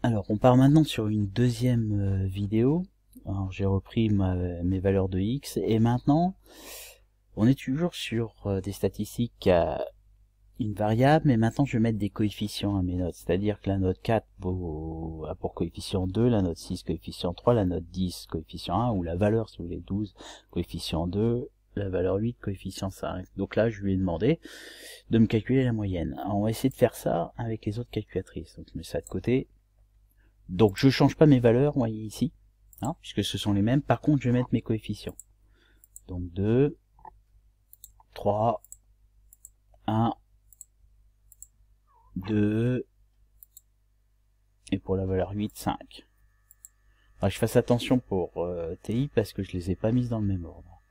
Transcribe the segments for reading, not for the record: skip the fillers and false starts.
Alors, on part maintenant sur une deuxième vidéo. Alors, j'ai repris mes valeurs de X, et maintenant, on est toujours sur des statistiques à une variable, mais maintenant je vais mettre des coefficients à mes notes. C'est-à-dire que la note 4 a pour coefficient 2, la note 6 coefficient 3, la note 10 coefficient 1, ou la valeur, si vous voulez, 12 coefficient 2, la valeur 8 coefficient 5. Donc là, je lui ai demandé de me calculer la moyenne. Alors, on va essayer de faire ça avec les autres calculatrices. Donc je mets ça de côté. Donc je change pas mes valeurs, vous voyez ici, hein, puisque ce sont les mêmes. Par contre, je vais mettre mes coefficients. Donc 2, 3, 1, 2, et pour la valeur 8, 5. Alors, je fasse attention pour TI parce que je les ai pas mises dans le même ordre.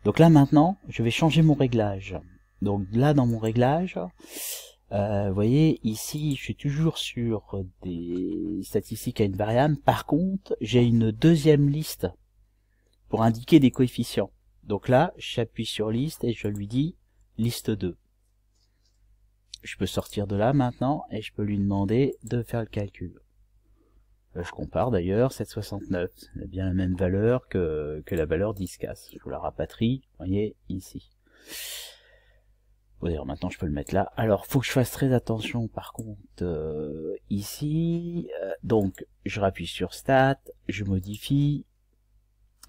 Donc là maintenant, je vais changer mon réglage. Donc là dans mon réglage, vous voyez ici, je suis toujours sur des statistiques à une variable. Par contre, j'ai une deuxième liste pour indiquer des coefficients. Donc là, j'appuie sur liste et je lui dis liste 2. Je peux sortir de là maintenant et je peux lui demander de faire le calcul. Là, je compare d'ailleurs, 7,69, c'est bien la même valeur que la valeur 10K. Je vous la rapatrie, vous voyez, ici. Bon, d'ailleurs, maintenant je peux le mettre là. Alors, faut que je fasse très attention par contre, ici. Donc, je rappuie sur Stat, je modifie.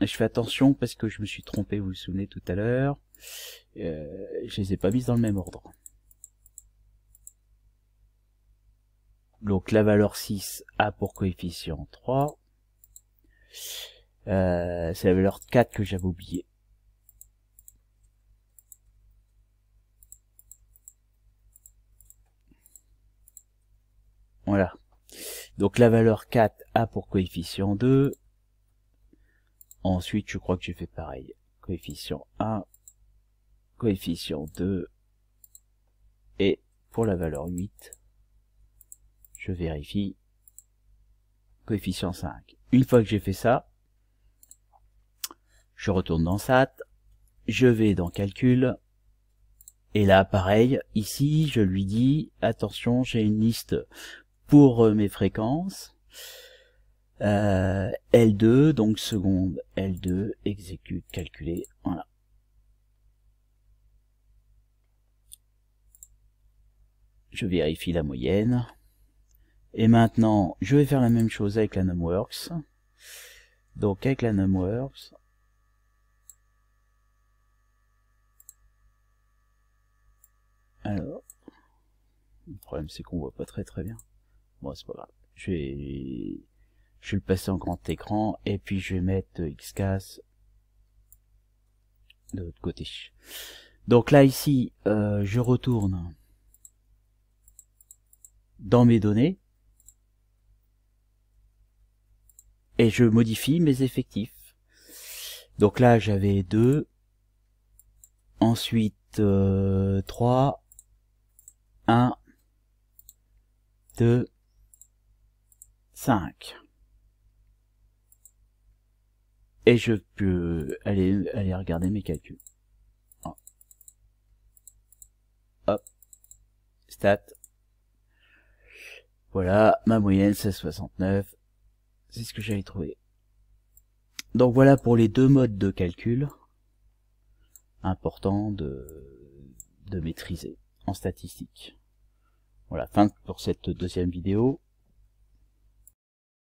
Je fais attention parce que je me suis trompé, vous vous souvenez tout à l'heure. Je les ai pas mises dans le même ordre. Donc la valeur 6 a pour coefficient 3. C'est la valeur 4 que j'avais oublié. Voilà. Donc la valeur 4 a pour coefficient 2. Ensuite, je crois que j'ai fait pareil. Coefficient 1, coefficient 2. Et pour la valeur 8, je vérifie. Coefficient 5. Une fois que j'ai fait ça, je retourne dans SAT, je vais dans Calcul, et là, pareil, ici, je lui dis, attention, j'ai une liste pour mes fréquences, L2, donc seconde, L2, exécute, calculer, voilà. Je vérifie la moyenne, et maintenant, je vais faire la même chose avec la NumWorks. Donc, avec la NumWorks, alors, le problème c'est qu'on voit pas très bien. Bon, c'est pas grave. Je vais le passer en grand écran et puis je vais mettre XCAS de l'autre côté. Donc là ici, je retourne dans mes données et je modifie mes effectifs. Donc là j'avais 2, ensuite 3, 1, 2, 5. Et je peux aller regarder mes calculs. Hop, stat. Voilà, ma moyenne c'est 69. C'est ce que j'avais trouvé. Donc voilà pour les deux modes de calcul importants de maîtriser en statistique. Voilà, fin pour cette deuxième vidéo.